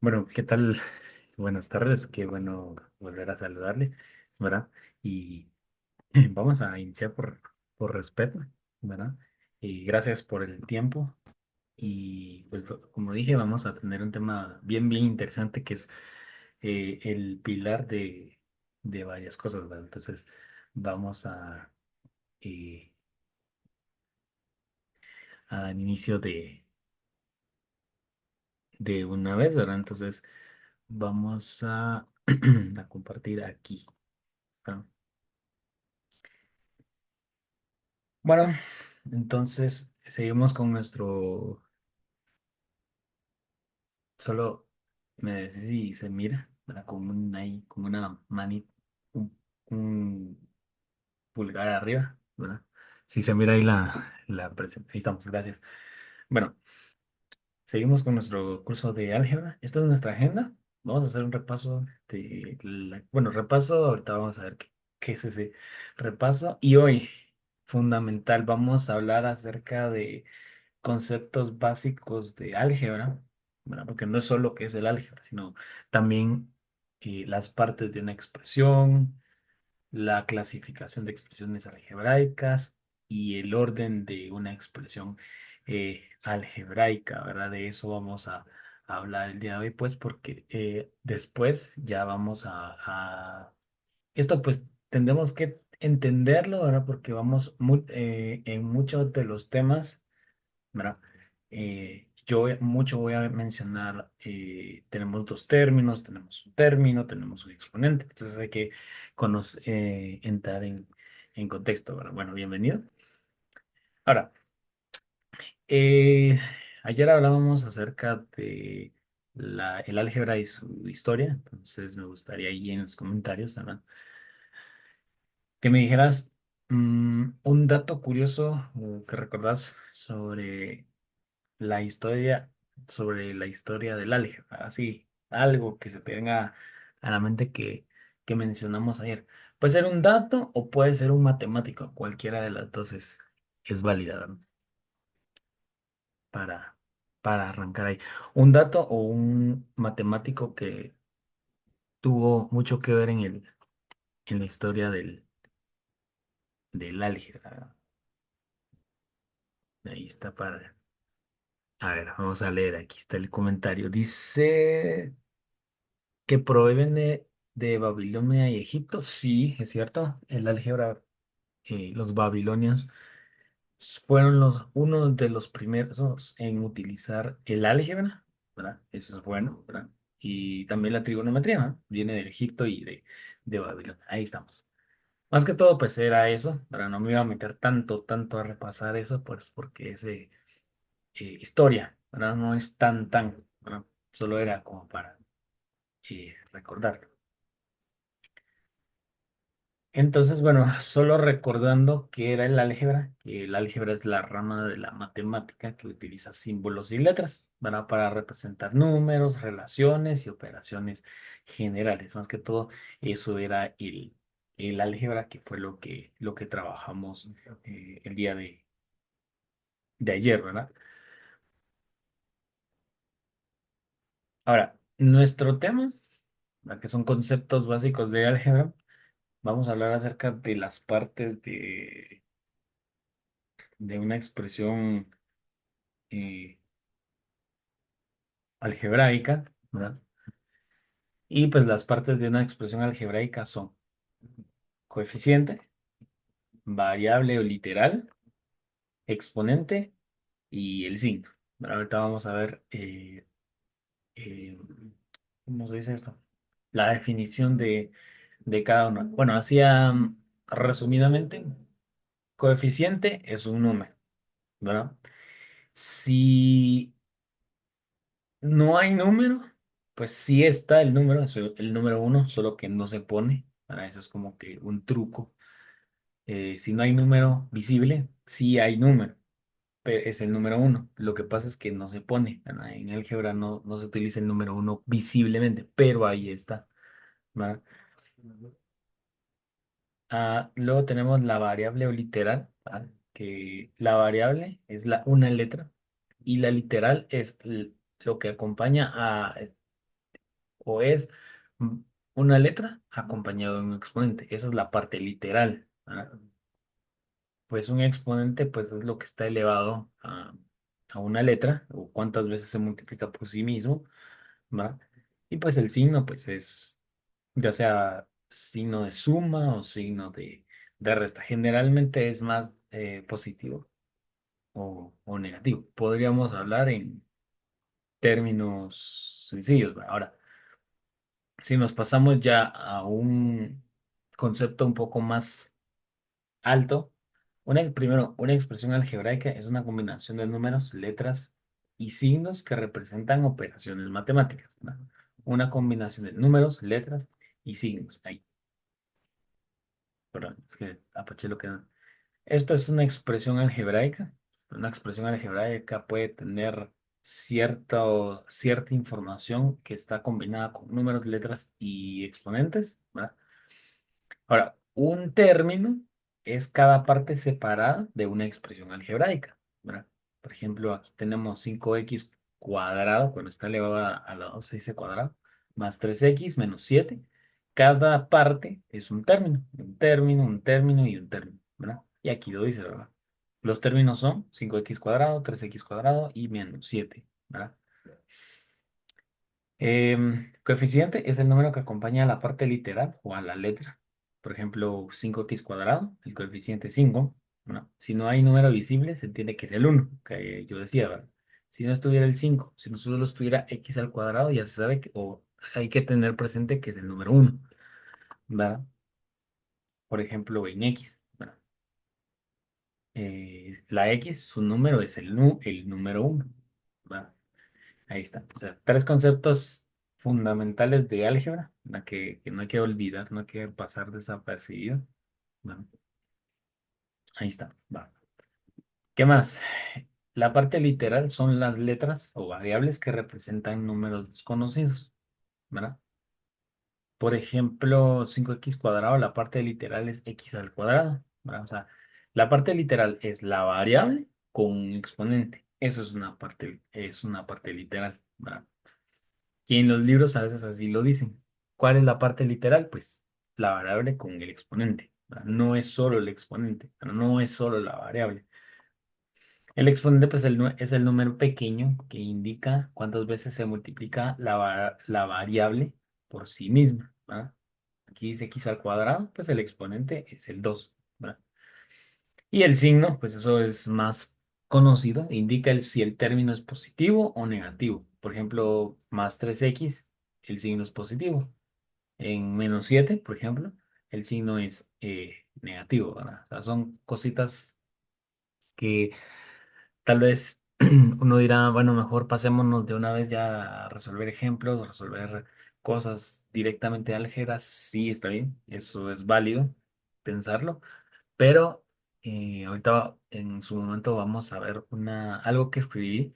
Bueno, ¿qué tal? Buenas tardes, qué bueno volver a saludarle, ¿verdad? Y vamos a iniciar por respeto, ¿verdad? Y gracias por el tiempo. Y pues como dije, vamos a tener un tema bien interesante que es el pilar de varias cosas, ¿verdad? Entonces vamos eh, a dar inicio de una vez, ¿verdad? Entonces vamos a compartir aquí. ¿Verdad? Bueno, entonces seguimos con nuestro, solo me decís si se mira, ¿verdad? Con ahí, con una manita, un pulgar arriba, ¿verdad? Si se mira ahí la presentación, ahí estamos, gracias. Bueno, seguimos con nuestro curso de álgebra. Esta es nuestra agenda. Vamos a hacer un repaso bueno, repaso, ahorita vamos a ver qué es ese repaso. Y hoy, fundamental, vamos a hablar acerca de conceptos básicos de álgebra, ¿verdad? Porque no es solo lo que es el álgebra, sino también las partes de una expresión, la clasificación de expresiones algebraicas y el orden de una expresión algebraica, ¿verdad? De eso vamos a hablar el día de hoy, pues, porque después ya vamos esto pues tendremos que entenderlo, ¿verdad? Porque vamos en muchos de los temas, ¿verdad? Mucho voy a mencionar, tenemos dos términos, tenemos un término, tenemos un exponente, entonces hay que entrar en contexto, ¿verdad? Bueno, bienvenido. Ahora, eh, ayer hablábamos acerca de el álgebra y su historia, entonces me gustaría ahí en los comentarios, ¿verdad? Que me dijeras un dato curioso o que recordás la historia, sobre la historia del álgebra, así, algo que se te venga a la mente que mencionamos ayer. Puede ser un dato o puede ser un matemático, cualquiera de las dos es válida, ¿no? Para, para arrancar ahí. Un dato o un matemático que tuvo mucho que ver en la historia del álgebra. Ahí está para... A ver, vamos a leer, aquí está el comentario. Dice que proviene de Babilonia y Egipto. Sí, es cierto. El álgebra, los babilonios fueron uno de los primeros en utilizar el álgebra, ¿verdad? Eso es bueno, ¿verdad? Y también la trigonometría, ¿no? Viene de Egipto y de Babilonia. Ahí estamos. Más que todo, pues era eso, ¿verdad? No me iba a meter tanto a repasar eso, pues porque es historia, ¿verdad? No es ¿verdad? Solo era como para recordar. Entonces, bueno, solo recordando que era el álgebra, que el álgebra es la rama de la matemática que utiliza símbolos y letras, ¿verdad? Para representar números, relaciones y operaciones generales. Más que todo, eso era el álgebra, que fue lo que trabajamos el día de ayer, ¿verdad? Ahora, nuestro tema, ¿verdad? Que son conceptos básicos de álgebra, vamos a hablar acerca de las partes de una expresión eh, algebraica, ¿verdad? Y pues las partes de una expresión algebraica son coeficiente, variable o literal, exponente y el signo. Bueno, ahorita vamos a ver, eh, ¿cómo se dice esto? La definición de cada uno. Bueno, así resumidamente, coeficiente es un número, ¿verdad? Si no hay número, pues sí está el número, es el número uno, solo que no se pone. Para eso es como que un truco. Si no hay número visible, sí hay número, es el número uno. Lo que pasa es que no se pone, ¿verdad? En álgebra no se utiliza el número uno visiblemente, pero ahí está, ¿verdad? Luego tenemos la variable o literal, ¿verdad? Que la variable es una letra y la literal es lo que acompaña a. o es mm, una letra acompañada de un exponente. Esa es la parte literal. ¿Verdad? Pues un exponente pues es lo que está elevado a una letra o cuántas veces se multiplica por sí mismo, ¿va? Y pues el signo pues es ya sea signo de suma o signo de resta. Generalmente es más positivo o negativo. Podríamos hablar en términos sencillos, ¿va? Ahora, si nos pasamos ya a un concepto un poco más alto, primero, una expresión algebraica es una combinación de números, letras y signos que representan operaciones matemáticas, ¿verdad? Una combinación de números, letras y signos. Ahí, perdón, es que apaché lo que no. Esto es una expresión algebraica. Una expresión algebraica puede tener cierta información que está combinada con números, letras y exponentes, ¿verdad? Ahora, un término es cada parte separada de una expresión algebraica, ¿verdad? Por ejemplo, aquí tenemos 5x cuadrado, cuando está elevado a la 2 se dice cuadrado, más 3x menos 7. Cada parte es un término, un término, un término y un término, ¿verdad? Y aquí lo dice, ¿verdad? Los términos son 5x cuadrado, 3x cuadrado y menos 7, ¿verdad? Coeficiente es el número que acompaña a la parte literal o a la letra. Por ejemplo, 5x cuadrado, el coeficiente es 5. ¿No? Si no hay número visible, se entiende que es el 1, que yo decía, ¿verdad? Si no estuviera el 5, si no solo estuviera x al cuadrado, ya se sabe que, o hay que tener presente que es el número 1, ¿verdad? Por ejemplo, en x, ¿verdad? La x, su número es el número 1, ¿verdad? Ahí está. O sea, tres conceptos fundamentales de álgebra, que no hay que olvidar, no hay que pasar desapercibido. Bueno, ahí está. Va. ¿Qué más? La parte literal son las letras o variables que representan números desconocidos, ¿verdad? Por ejemplo, 5x cuadrado, la parte literal es x al cuadrado, ¿verdad? O sea, la parte literal es la variable con un exponente. Eso es una parte literal, ¿verdad? Y en los libros a veces así lo dicen. ¿Cuál es la parte literal? Pues la variable con el exponente, ¿verdad? No es solo el exponente, ¿verdad? No es solo la variable. El exponente pues es el número pequeño que indica cuántas veces se multiplica la variable por sí misma, ¿verdad? Aquí dice x al cuadrado, pues el exponente es el 2, ¿verdad? Y el signo, pues eso es más conocido, indica si el término es positivo o negativo. Por ejemplo, más 3x, el signo es positivo. En menos 7, por ejemplo, el signo es negativo, ¿verdad? O sea, son cositas que tal vez uno dirá, bueno, mejor pasémonos de una vez ya a resolver ejemplos, resolver cosas directamente de álgebra. Sí, está bien, eso es válido pensarlo, pero ahorita en su momento vamos a ver algo que escribí,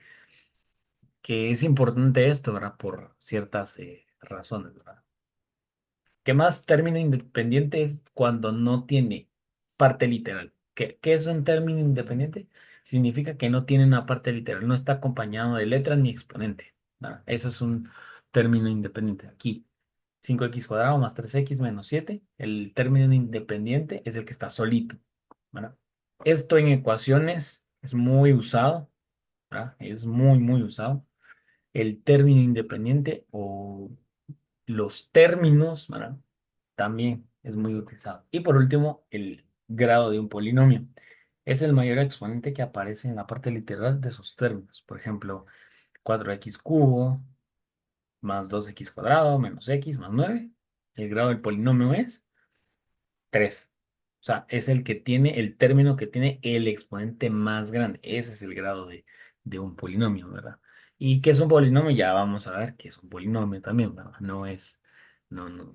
que es importante esto, ¿verdad? Por ciertas razones, ¿verdad? ¿Qué más término independiente es cuando no tiene parte literal? ¿Qué es un término independiente? Significa que no tiene una parte literal, no está acompañado de letra ni exponente, ¿verdad? Eso es un término independiente. Aquí, 5x cuadrado más 3x menos 7. El término independiente es el que está solito, ¿verdad? Esto en ecuaciones es muy usado, ¿verdad? Es muy, muy usado. El término independiente o los términos, ¿verdad? También es muy utilizado. Y por último, el grado de un polinomio. Es el mayor exponente que aparece en la parte literal de sus términos. Por ejemplo, 4x cubo más 2x cuadrado menos x más 9. El grado del polinomio es 3. O sea, es el que tiene el término que tiene el exponente más grande. Ese es el grado de un polinomio, ¿verdad? ¿Y qué es un polinomio? Ya vamos a ver qué es un polinomio también, ¿verdad? No, no,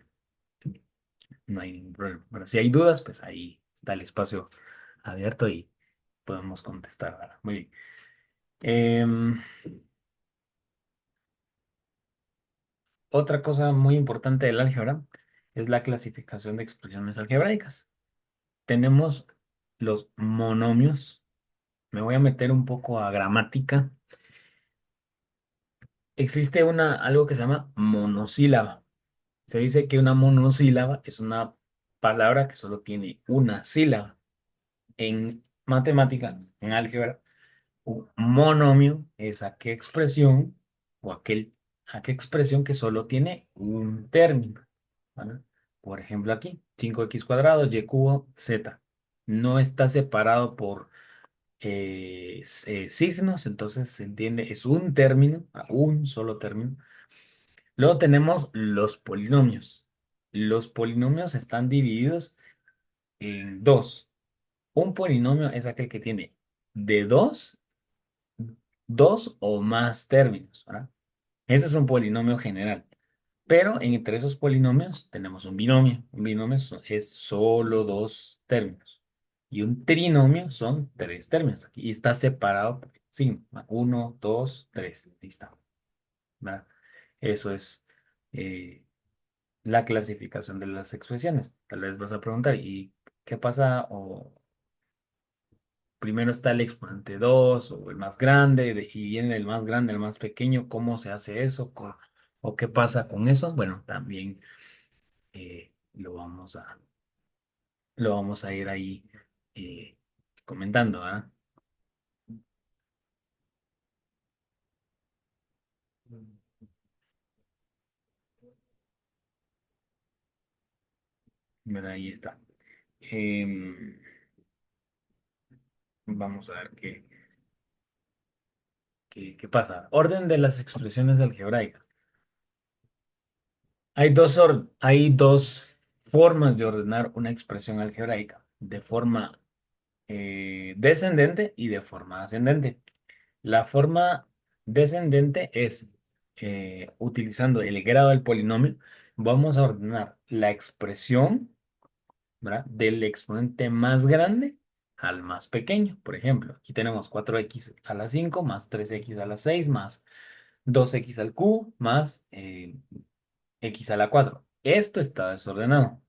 no hay ningún problema. Bueno, si hay dudas, pues ahí está el espacio abierto y podemos contestar, ¿verdad? Muy bien. Em, Otra cosa muy importante del álgebra es la clasificación de expresiones algebraicas. Tenemos los monomios. Me voy a meter un poco a gramática. existe algo que se llama monosílaba. Se dice que una monosílaba es una palabra que solo tiene una sílaba. En matemática, en álgebra, un monomio es aquella expresión o aquella expresión que solo tiene un término. ¿Vale? Por ejemplo, aquí, 5x cuadrado, y cubo, z. No está separado por signos, entonces se entiende, es un término, un solo término. Luego tenemos los polinomios. Los polinomios están divididos en dos. Un polinomio es aquel que tiene de dos o más términos, ¿verdad? Ese es un polinomio general. Pero entre esos polinomios tenemos un binomio. Un binomio es solo dos términos. Y un trinomio son tres términos. Y está separado por signo. Uno, dos, tres. Ahí está. ¿Verdad? Eso es eh, la clasificación de las expresiones. Tal vez vas a preguntar, ¿y qué pasa? O primero está el exponente 2 o el más grande, y viene el más grande, el más pequeño. ¿Cómo se hace eso? ¿O qué pasa con eso? Bueno, también eh, lo vamos a, lo vamos a ir ahí eh, comentando, ¿ah? Mira, ahí está. Em, Vamos a ver qué pasa. Orden de las expresiones algebraicas. Hay dos formas de ordenar una expresión algebraica, de forma descendente y de forma ascendente. La forma descendente es, utilizando el grado del polinomio, vamos a ordenar la expresión, ¿verdad? Del exponente más grande al más pequeño. Por ejemplo, aquí tenemos 4x a la 5 más 3x a la 6 más 2x al cubo más x a la 4. Esto está desordenado.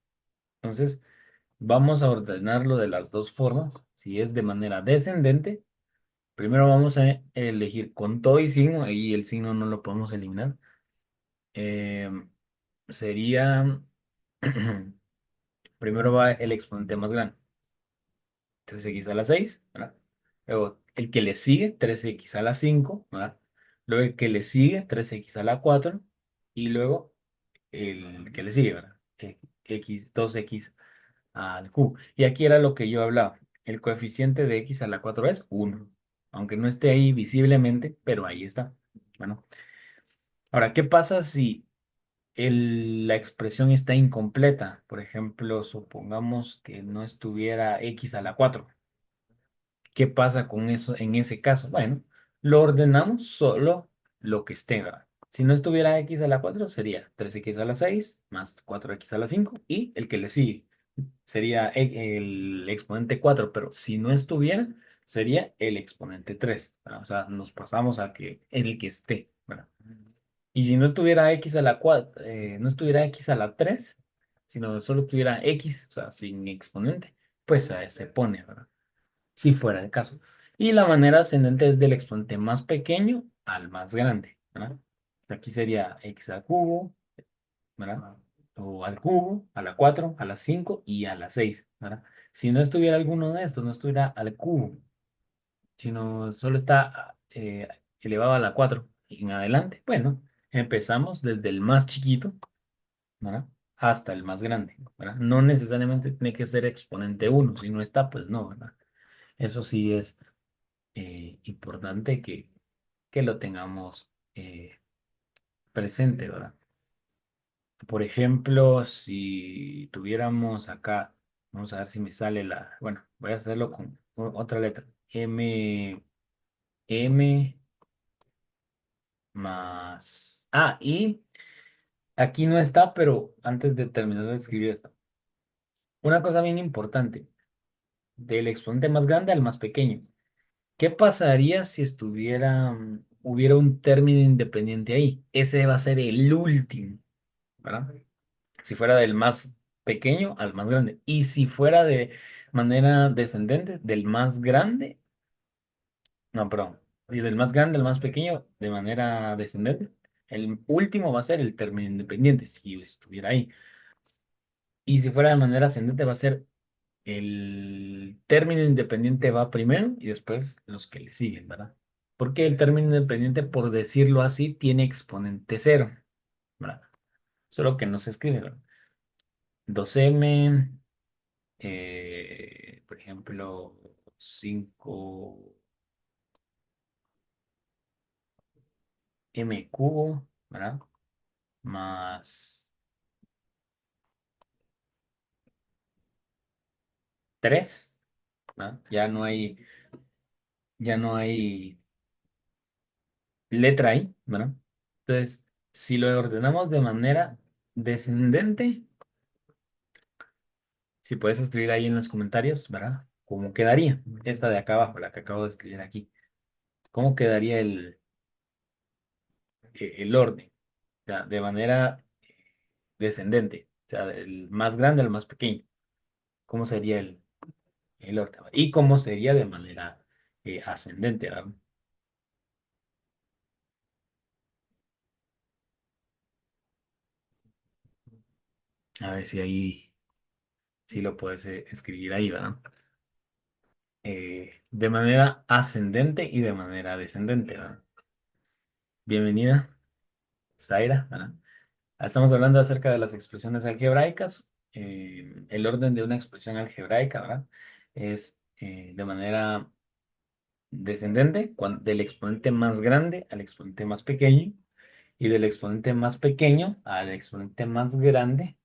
Entonces, vamos a ordenarlo de las dos formas. Si es de manera descendente, primero vamos a elegir con todo y signo, y el signo no lo podemos eliminar. Eh, Sería, primero va el exponente más grande, 3x a la 6, ¿verdad? Luego el que le sigue, 3x a la 5, ¿verdad? Luego el que le sigue, 3x a la 4, y luego el que le sigue, ¿verdad? X, 2x al cubo. Y aquí era lo que yo hablaba. El coeficiente de x a la 4 es 1, aunque no esté ahí visiblemente, pero ahí está. Bueno, ahora, ¿qué pasa si la expresión está incompleta? Por ejemplo, supongamos que no estuviera x a la 4. ¿Qué pasa con eso en ese caso? Bueno, lo ordenamos solo lo que esté, ¿verdad? Si no estuviera x a la 4 sería 3x a la 6 más 4x a la 5 y el que le sigue sería el exponente 4, pero si no estuviera, sería el exponente 3, ¿verdad? O sea, nos pasamos a que el que esté, ¿verdad? Y si no estuviera x a la 4, no estuviera x a la 3, sino solo estuviera x, o sea, sin exponente, pues se pone, ¿verdad? Si fuera el caso. Y la manera ascendente es del exponente más pequeño al más grande, ¿verdad? Aquí sería x al cubo, ¿verdad? O al cubo, a la 4 a la 5 y a la 6, ¿verdad? Si no estuviera alguno de estos, no estuviera al cubo, sino solo está elevado a la 4 en adelante, bueno, empezamos desde el más chiquito, ¿verdad? Hasta el más grande, ¿verdad? No necesariamente tiene que ser exponente uno, si no está, pues no, ¿verdad? Eso sí es importante que lo tengamos presente, ¿verdad? Por ejemplo, si tuviéramos acá, vamos a ver si me sale bueno, voy a hacerlo con otra letra, M más, y aquí no está, pero antes de terminar de escribir esto, una cosa bien importante, del exponente más grande al más pequeño. ¿Qué pasaría si hubiera un término independiente ahí? Ese va a ser el último, ¿verdad? Si fuera del más pequeño al más grande. Y si fuera de manera descendente, del más grande, no, perdón. Y del más grande al más pequeño de manera descendente. El último va a ser el término independiente, si estuviera ahí. Y si fuera de manera ascendente, va a ser el término independiente va primero y después los que le siguen, ¿verdad? Porque el término independiente, por decirlo así, tiene exponente cero, ¿verdad? Solo que no se escribe, ¿verdad? 2m, por ejemplo, 5m cubo, ¿verdad? Más 3, ¿verdad? Ya no hay letra ahí, ¿verdad? Entonces, si lo ordenamos de manera descendente, si puedes escribir ahí en los comentarios, ¿verdad? ¿Cómo quedaría? Esta de acá abajo, la que acabo de escribir aquí. ¿Cómo quedaría el orden? O sea, de manera descendente. O sea, del más grande al más pequeño. ¿Cómo sería el orden? Y cómo sería de manera ascendente, ¿verdad? A ver si ahí, si lo puedes escribir ahí, ¿verdad? De manera ascendente y de manera descendente, ¿verdad? Bienvenida, Zaira, ¿verdad? Estamos hablando acerca de las expresiones algebraicas. El orden de una expresión algebraica, ¿verdad? Es de manera descendente, del exponente más grande al exponente más pequeño, y del exponente más pequeño al exponente más grande,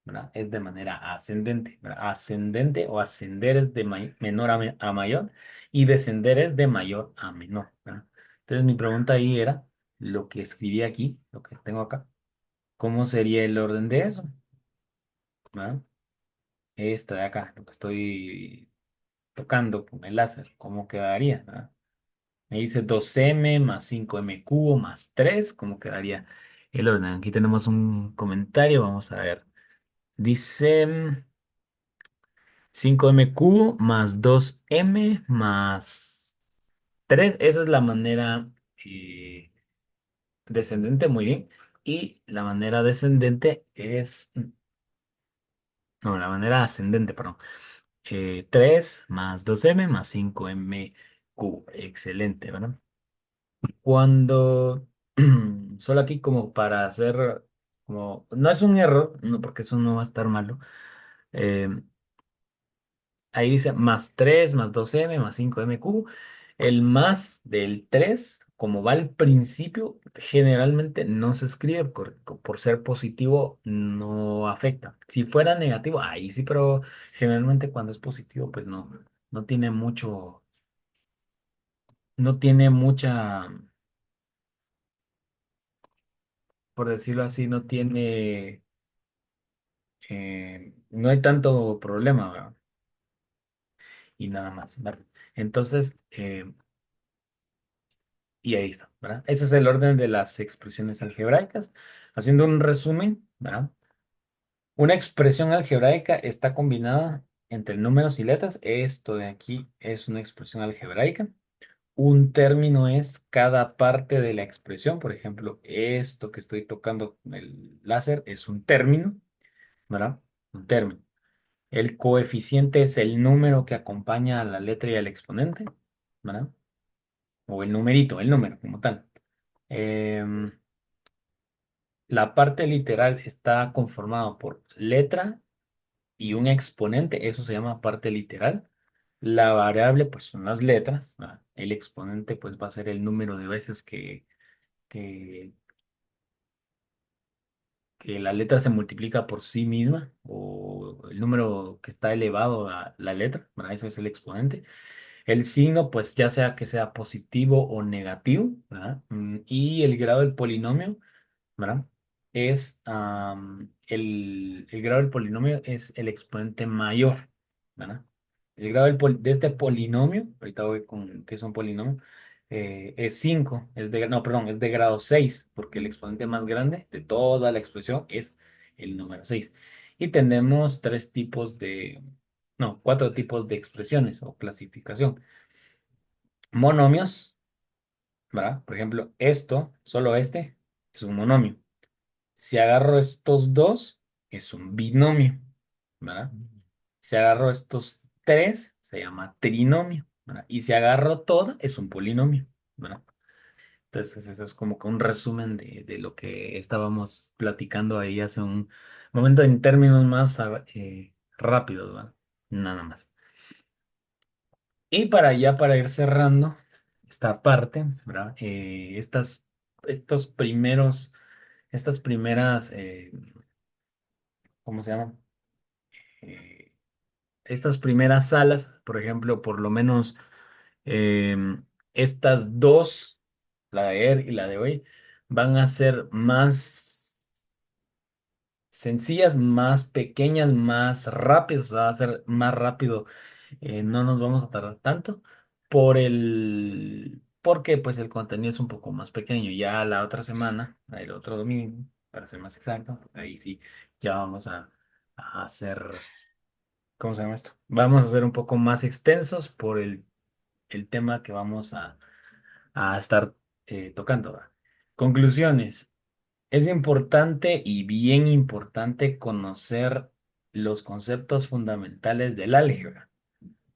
¿verdad? Es de manera ascendente, ¿verdad? Ascendente o ascender es de menor a mayor, y descender es de mayor a menor, ¿verdad? Entonces mi pregunta ahí era lo que escribí aquí, lo que tengo acá. ¿Cómo sería el orden de eso? ¿Verdad? Esta de acá, lo que estoy tocando con el láser, ¿cómo quedaría? ¿Verdad? Me dice 2m más 5m cubo más 3, ¿cómo quedaría el orden? Aquí tenemos un comentario, vamos a ver. Dice 5m cubo más 2m más 3. Esa es la manera eh, descendente, muy bien. Y la manera descendente es, no, la manera ascendente, perdón. 3 más 2m más 5m cubo. Excelente, ¿verdad? Cuando, solo aquí como para hacer, como, no es un error, no, porque eso no va a estar malo. eh, Ahí dice más 3 más 2m más 5m cubo. El más del 3 como va al principio, generalmente no se escribe por ser positivo, no afecta. Si fuera negativo, ahí sí, pero generalmente cuando es positivo, pues no tiene mucho, no tiene mucha, por decirlo así, no tiene, no hay tanto problema, ¿verdad? Y nada más, ¿verdad? Entonces, y ahí está, ¿verdad? Ese es el orden de las expresiones algebraicas. Haciendo un resumen, ¿verdad? Una expresión algebraica está combinada entre números y letras. Esto de aquí es una expresión algebraica. Un término es cada parte de la expresión. Por ejemplo, esto que estoy tocando con el láser es un término, ¿verdad? Un término. El coeficiente es el número que acompaña a la letra y al exponente, ¿verdad? O el numerito, el número como tal. Em, la parte literal está conformada por letra y un exponente, eso se llama parte literal. La variable, pues son las letras, ¿verdad? El exponente, pues va a ser el número de veces que, que la letra se multiplica por sí misma, o el número que está elevado a la letra, ¿verdad? Ese es el exponente. El signo, pues ya sea que sea positivo o negativo, ¿verdad? Y el grado del polinomio, ¿verdad? Es el grado del polinomio es el exponente mayor, ¿verdad? El grado de este polinomio, ahorita voy con qué es un polinomio, es 5, no, perdón, es de grado 6 porque el exponente más grande de toda la expresión es el número 6. Y tenemos cuatro tipos de expresiones o clasificación. Monomios, ¿verdad? Por ejemplo, esto, solo este, es un monomio. Si agarro estos dos, es un binomio, ¿verdad? Si agarro estos tres, se llama trinomio, ¿verdad? Y si agarro todo, es un polinomio, ¿verdad? Entonces, eso es como que un resumen de lo que estábamos platicando ahí hace un momento en términos más rápidos, ¿verdad? Nada más. Y para ir cerrando esta parte, ¿verdad? Estos primeros, estas primeras, ¿cómo se llaman? Eh, Estas primeras salas, por ejemplo, por lo menos estas dos, la de ayer y la de hoy, van a ser más sencillas, más pequeñas, más rápidas, va a ser más rápido, no nos vamos a tardar tanto porque pues el contenido es un poco más pequeño. Ya la otra semana, el otro domingo, para ser más exacto, ahí sí, ya vamos a hacer, ¿cómo se llama esto? Vamos a ser un poco más extensos por el tema que vamos a estar tocando, ¿verdad? Conclusiones. Es importante y bien importante conocer los conceptos fundamentales del álgebra,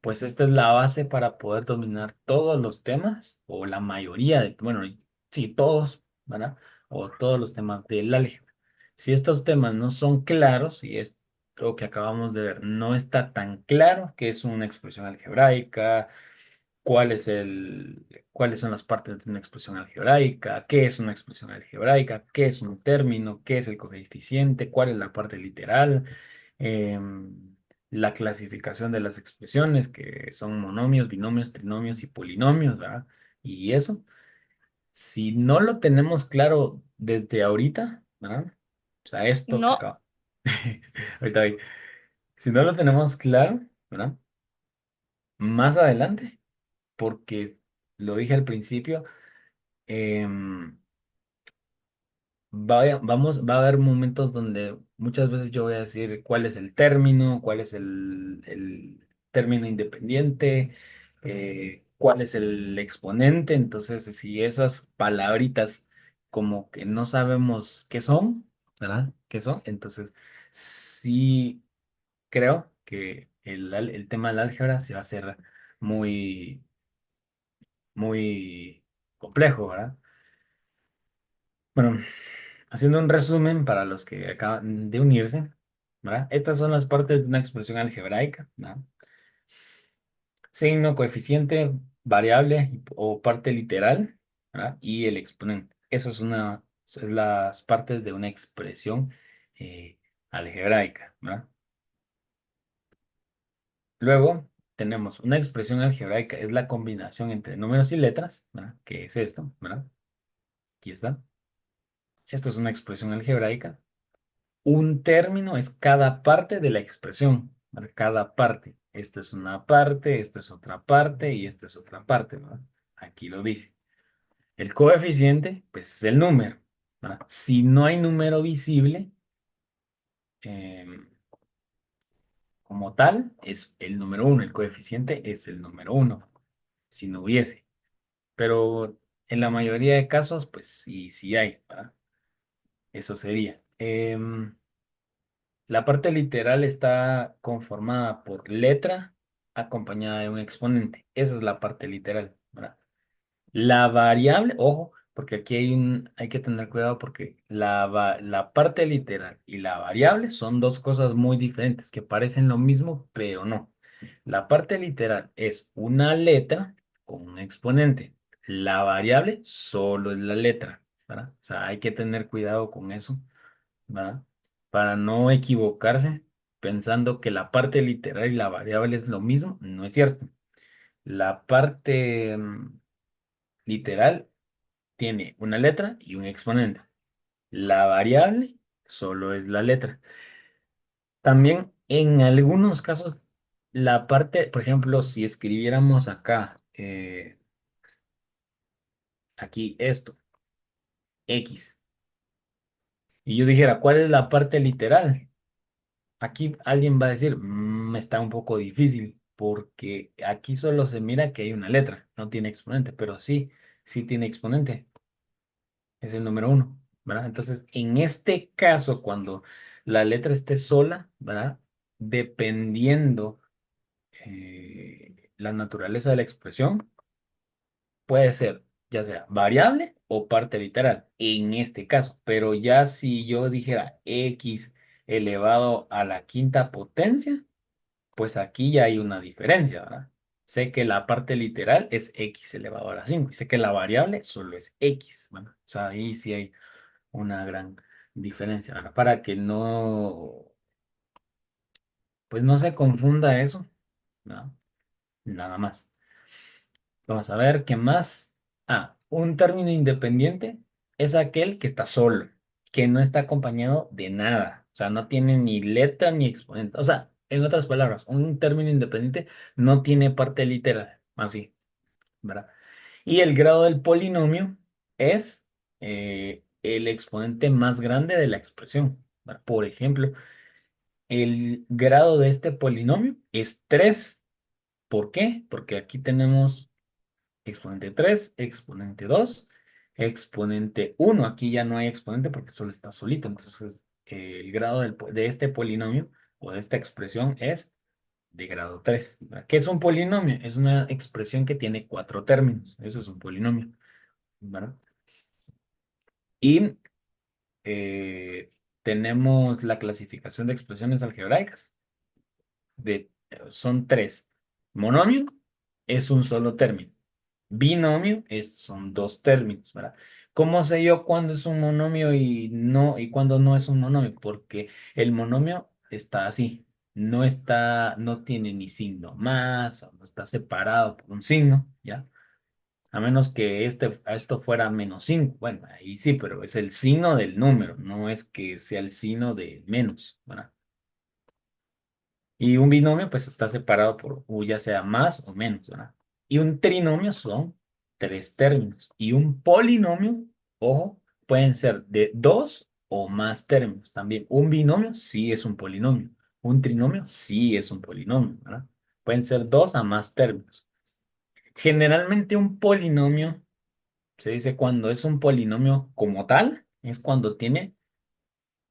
pues esta es la base para poder dominar todos los temas, o la mayoría de, bueno, sí, todos, ¿verdad? O todos los temas del álgebra. Si estos temas no son claros, y es lo que acabamos de ver, no está tan claro qué es una expresión algebraica, cuáles son las partes de una expresión algebraica, qué es una expresión algebraica, qué es un término, qué es el coeficiente, cuál es la parte literal, la clasificación de las expresiones, que son monomios, binomios, trinomios y polinomios, ¿verdad? Y eso, si no lo tenemos claro desde ahorita, ¿verdad? O sea, esto que No, acaba. Ahorita voy. Si no lo tenemos claro, ¿verdad? Más adelante, porque lo dije al principio, em, va a haber momentos donde muchas veces yo voy a decir cuál es el término, cuál es el término independiente, cuál es el exponente. Entonces, si esas palabritas como que no sabemos qué son, ¿verdad? ¿Qué son? Entonces, sí creo que el tema del álgebra se va a hacer muy, muy complejo, ¿verdad? Bueno, haciendo un resumen para los que acaban de unirse, ¿verdad? Estas son las partes de una expresión algebraica, ¿verdad? Signo, coeficiente, variable o parte literal, ¿verdad? Y el exponente. Eso son las partes de una expresión algebraica, ¿verdad? Luego tenemos una expresión algebraica, es la combinación entre números y letras, ¿verdad? Que es esto, ¿verdad? Aquí está. Esto es una expresión algebraica. Un término es cada parte de la expresión, ¿vale? Cada parte. Esta es una parte, esta es otra parte y esta es otra parte, ¿verdad? Aquí lo dice. El coeficiente, pues es el número, ¿verdad? Si no hay número visible, como tal, es el número uno. El coeficiente es el número uno, si no hubiese. Pero en la mayoría de casos, pues sí, sí hay, ¿verdad? Eso sería. La parte literal está conformada por letra acompañada de un exponente. Esa es la parte literal, ¿verdad? La variable, ojo, porque aquí hay que tener cuidado porque la parte literal y la variable son dos cosas muy diferentes que parecen lo mismo, pero no. La parte literal es una letra con un exponente. La variable solo es la letra, ¿verdad? O sea, hay que tener cuidado con eso, ¿verdad? Para no equivocarse pensando que la parte literal y la variable es lo mismo, no es cierto. La parte literal tiene una letra y un exponente. La variable solo es la letra. También en algunos casos, la parte, por ejemplo, si escribiéramos acá, aquí esto, X, y yo dijera, ¿cuál es la parte literal? Aquí alguien va a decir, está un poco difícil, porque aquí solo se mira que hay una letra, no tiene exponente, pero sí. sí tiene exponente, es el número uno, ¿verdad? Entonces, en este caso, cuando la letra esté sola, ¿verdad? Dependiendo la naturaleza de la expresión, puede ser ya sea variable o parte literal, en este caso, pero ya si yo dijera x elevado a la quinta potencia, pues aquí ya hay una diferencia, ¿verdad? Sé que la parte literal es x elevado a la 5 y sé que la variable solo es x. Bueno, o sea, ahí sí hay una gran diferencia, ¿verdad? Para que no, pues no se confunda eso, ¿no? Nada más. Vamos a ver qué más. Ah, un término independiente es aquel que está solo, que no está acompañado de nada. O sea, no tiene ni letra ni exponente. O sea, en otras palabras, un término independiente no tiene parte literal, así, ¿verdad? Y el grado del polinomio es el exponente más grande de la expresión, ¿verdad? Por ejemplo, el grado de este polinomio es 3. ¿Por qué? Porque aquí tenemos exponente 3, exponente 2, exponente uno. Aquí ya no hay exponente porque solo está solito. Entonces, el grado de este polinomio o de esta expresión es de grado 3. ¿Verdad? ¿Qué es un polinomio? Es una expresión que tiene cuatro términos. Eso es un polinomio, ¿verdad? Y tenemos la clasificación de expresiones algebraicas. Son tres. Monomio es un solo término. Binomio son dos términos, ¿verdad? ¿Cómo sé yo cuándo es un monomio y cuándo no es un monomio? Porque el monomio está así, no tiene ni signo más, o no está separado por un signo, ¿ya? A menos que esto fuera -5. Bueno, ahí sí, pero es el signo del número, no es que sea el signo de menos, ¿verdad? Y un binomio pues está separado por ya sea más o menos, ¿verdad? Y un trinomio son tres términos. Y un polinomio, ojo, pueden ser de dos o más términos. También un binomio sí es un polinomio. Un trinomio sí es un polinomio, ¿verdad? Pueden ser dos a más términos. Generalmente un polinomio se dice cuando es un polinomio como tal, es cuando tiene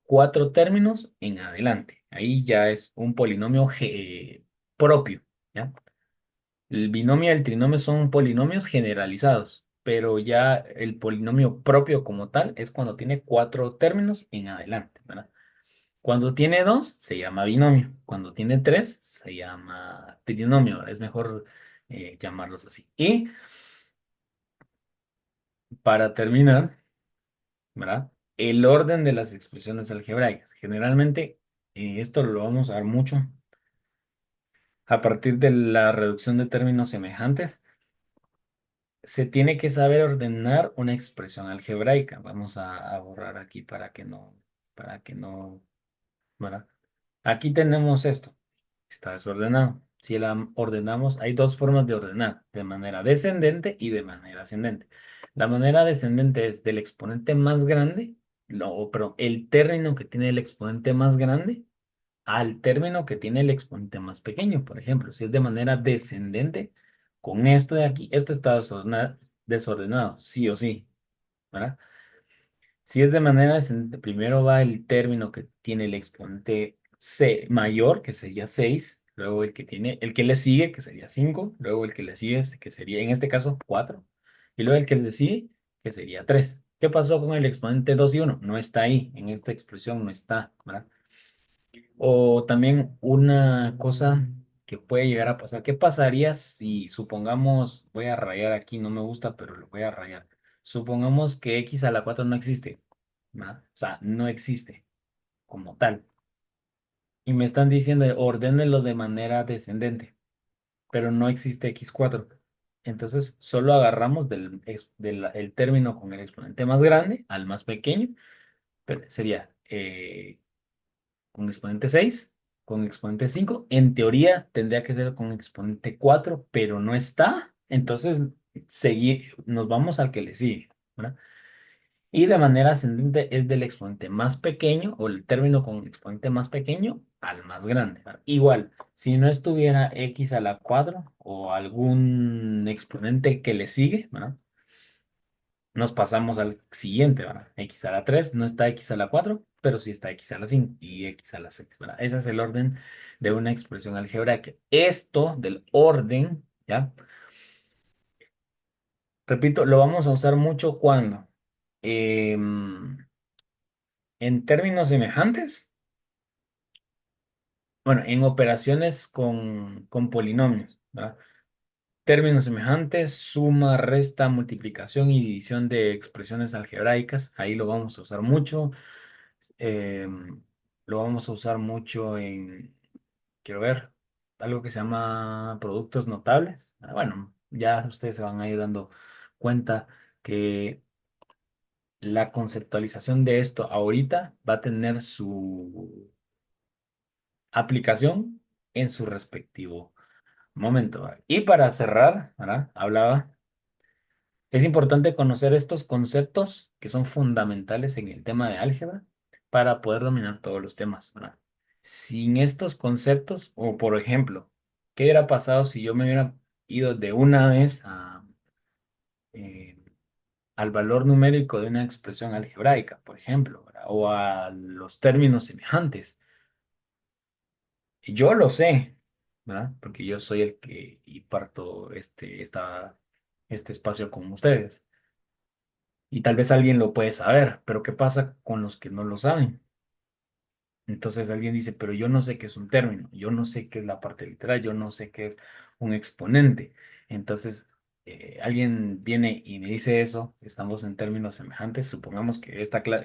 cuatro términos en adelante. Ahí ya es un polinomio propio, ¿ya? El binomio y el trinomio son polinomios generalizados, pero ya el polinomio propio como tal es cuando tiene cuatro términos en adelante, ¿verdad? Cuando tiene dos, se llama binomio. Cuando tiene tres, se llama trinomio, ¿verdad? Es mejor llamarlos así. Y para terminar, ¿verdad? El orden de las expresiones algebraicas. Generalmente, esto lo vamos a ver mucho a partir de la reducción de términos semejantes. Se tiene que saber ordenar una expresión algebraica. Vamos a borrar aquí para que no, ¿verdad? Aquí tenemos esto. Está desordenado. Si la ordenamos, hay dos formas de ordenar, de manera descendente y de manera ascendente. La manera descendente es del exponente más grande, no, pero el término que tiene el exponente más grande al término que tiene el exponente más pequeño. Por ejemplo, si es de manera descendente, con esto de aquí, esto está desordenado, sí o sí, ¿verdad? Si es de manera descendente, primero va el término que tiene el exponente mayor, que sería 6, luego el que le sigue, que sería 5, luego el que le sigue, que sería en este caso 4, y luego el que le sigue, que sería 3. ¿Qué pasó con el exponente 2 y uno? No está ahí, en esta expresión no está, ¿verdad? O también una cosa que puede llegar a pasar. ¿Qué pasaría si supongamos, voy a rayar aquí, no me gusta, pero lo voy a rayar. Supongamos que x a la 4 no existe, ¿verdad? O sea, no existe como tal. Y me están diciendo, ordénelo de manera descendente, pero no existe x4. Entonces, solo agarramos el término con el exponente más grande al más pequeño, pero sería con exponente 6, con exponente 5. En teoría tendría que ser con exponente 4, pero no está. Entonces, nos vamos al que le sigue, ¿verdad? Y de manera ascendente es del exponente más pequeño o el término con exponente más pequeño al más grande, ¿verdad? Igual, si no estuviera x a la 4 o algún exponente que le sigue, ¿verdad? nos pasamos al siguiente, ¿verdad? X a la 3 no está X a la 4 pero sí está X a la 5 y X a la 6, ¿verdad? Ese es el orden de una expresión algebraica. Esto del orden, ¿ya? Repito, lo vamos a usar mucho cuando, em, en términos semejantes, bueno, en operaciones con polinomios, ¿verdad? Términos semejantes, suma, resta, multiplicación y división de expresiones algebraicas, ahí lo vamos a usar mucho. Eh, lo vamos a usar mucho en, quiero ver, algo que se llama productos notables. Bueno, ya ustedes se van a ir dando cuenta que la conceptualización de esto ahorita va a tener su aplicación en su respectivo momento. ¿Verdad? Y para cerrar, ¿verdad? Hablaba, es importante conocer estos conceptos que son fundamentales en el tema de álgebra para poder dominar todos los temas, ¿verdad? Sin estos conceptos, o por ejemplo, ¿qué hubiera pasado si yo me hubiera ido de una vez eh, al valor numérico de una expresión algebraica, por ejemplo, ¿verdad? O a los términos semejantes? Yo lo sé, ¿verdad? Porque yo soy el que y parto este espacio con ustedes. Y tal vez alguien lo puede saber, pero ¿qué pasa con los que no lo saben? Entonces alguien dice, pero yo no sé qué es un término, yo no sé qué es la parte literal, yo no sé qué es un exponente. Entonces, alguien viene y me dice eso, estamos en términos semejantes, supongamos que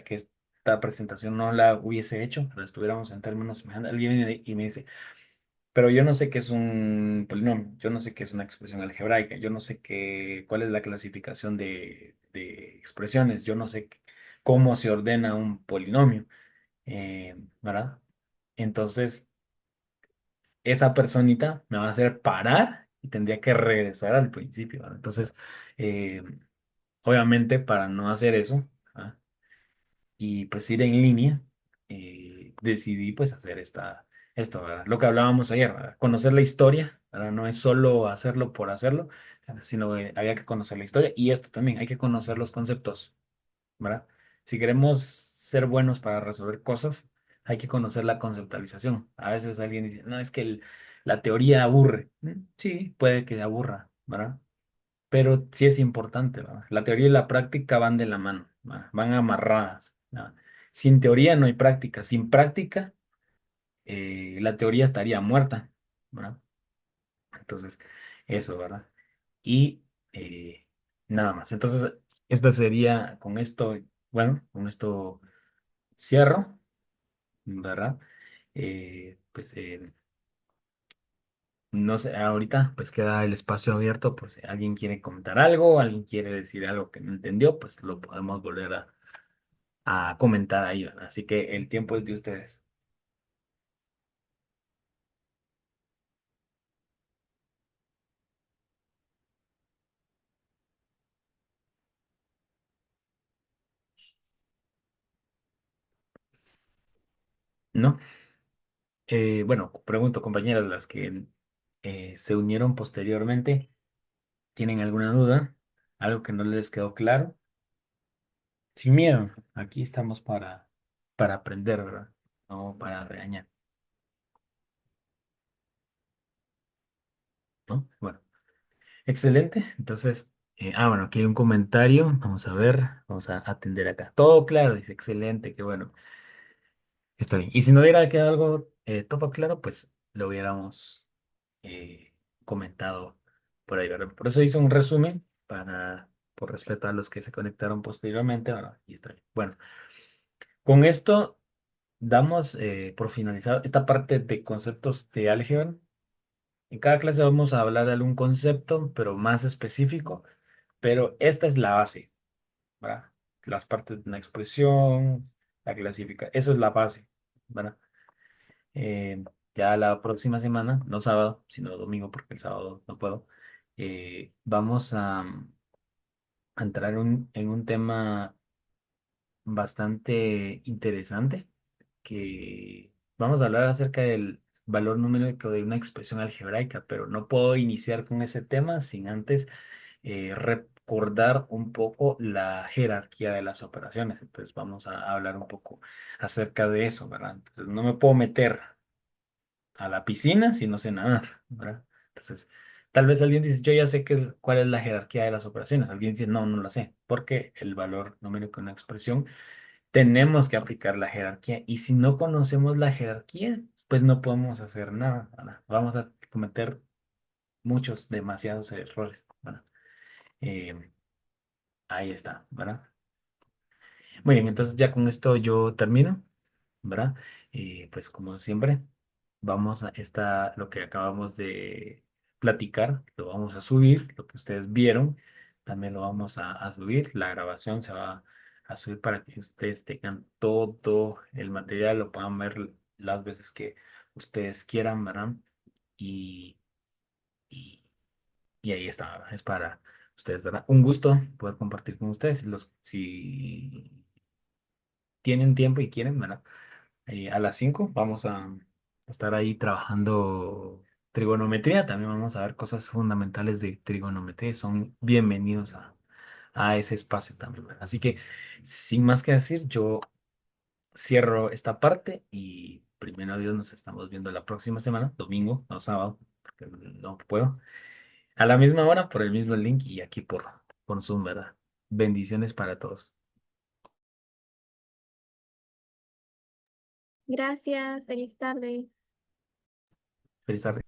que esta presentación no la hubiese hecho, pero estuviéramos en términos semejantes, alguien viene y me dice, pero yo no sé qué es un polinomio, yo no sé qué es una expresión algebraica, yo no sé cuál es la clasificación de expresiones, yo no sé cómo se ordena un polinomio, ¿verdad? Entonces, esa personita me va a hacer parar y tendría que regresar al principio, ¿verdad? Entonces, eh, obviamente, para no hacer eso, ¿ah? Y pues ir en línea, decidí pues hacer esto, ¿verdad? Lo que hablábamos ayer, ¿verdad? Conocer la historia, ¿verdad? No es solo hacerlo por hacerlo, sino que había que conocer la historia y esto también, hay que conocer los conceptos, ¿verdad? Si queremos ser buenos para resolver cosas, hay que conocer la conceptualización. A veces alguien dice, no, es que la teoría aburre. Sí, puede que aburra, ¿verdad? Pero sí es importante, ¿verdad? La teoría y la práctica van de la mano, ¿verdad? Van amarradas, ¿verdad? Sin teoría no hay práctica. Sin práctica, la teoría estaría muerta, ¿verdad? Entonces, eso, ¿verdad? Y nada más. Entonces, esta sería, con esto, bueno, con esto cierro, ¿verdad? Pues no sé, ahorita pues queda el espacio abierto, pues si alguien quiere comentar algo, alguien quiere decir algo que no entendió, pues lo podemos volver a comentar ahí, ¿verdad? Así que el tiempo es de ustedes. ¿No? Bueno, pregunto, compañeras, las que se unieron posteriormente, ¿tienen alguna duda? ¿Algo que no les quedó claro? Sin miedo, aquí estamos para aprender, ¿verdad? No para regañar, ¿no? Bueno, excelente. Entonces, bueno, aquí hay un comentario. Vamos a ver, vamos a atender acá. Todo claro, dice, excelente, qué bueno. Está bien. Y si no hubiera quedado algo todo claro, pues lo hubiéramos comentado por ahí, ¿verdad? Por eso hice un resumen por respeto a los que se conectaron posteriormente, ¿verdad? Y está bien. Bueno, con esto damos por finalizado esta parte de conceptos de álgebra. En cada clase vamos a hablar de algún concepto, pero más específico, pero esta es la base, ¿verdad? Las partes de una expresión, la clasifica, eso es la base, ¿verdad? Eh, ya la próxima semana, no sábado, sino domingo, porque el sábado no puedo, vamos a entrar en un tema bastante interesante, que vamos a hablar acerca del valor numérico de una expresión algebraica, pero no puedo iniciar con ese tema sin antes recordar un poco la jerarquía de las operaciones. Entonces vamos a hablar un poco acerca de eso, ¿verdad? Entonces no me puedo meter a la piscina si no sé nadar, ¿verdad? Entonces, tal vez alguien dice, yo ya sé cuál es la jerarquía de las operaciones. Alguien dice, no, no la sé, porque el valor numérico de una expresión tenemos que aplicar la jerarquía. Y si no conocemos la jerarquía, pues no podemos hacer nada, ¿verdad? Vamos a cometer muchos, demasiados errores, ¿verdad? Eh, ahí está, ¿verdad? Muy bien, entonces ya con esto yo termino, ¿verdad? Pues como siempre, vamos a lo que acabamos de platicar, lo vamos a subir, lo que ustedes vieron, también lo vamos a subir, la grabación se va a subir para que ustedes tengan todo el material, lo puedan ver las veces que ustedes quieran, ¿verdad? Y, y, y ahí está, ¿verdad? Es para ustedes, ¿verdad? Un gusto poder compartir con ustedes, si tienen tiempo y quieren, ¿verdad? A las 5 vamos a estar ahí trabajando trigonometría. También vamos a ver cosas fundamentales de trigonometría. Son bienvenidos a ese espacio también, ¿verdad? Así que, sin más que decir, yo cierro esta parte y primero Dios nos estamos viendo la próxima semana, domingo, no sábado, porque no puedo. A la misma hora, por el mismo link y aquí por Zoom, ¿verdad? Bendiciones para todos. Gracias, feliz tarde. Feliz tarde.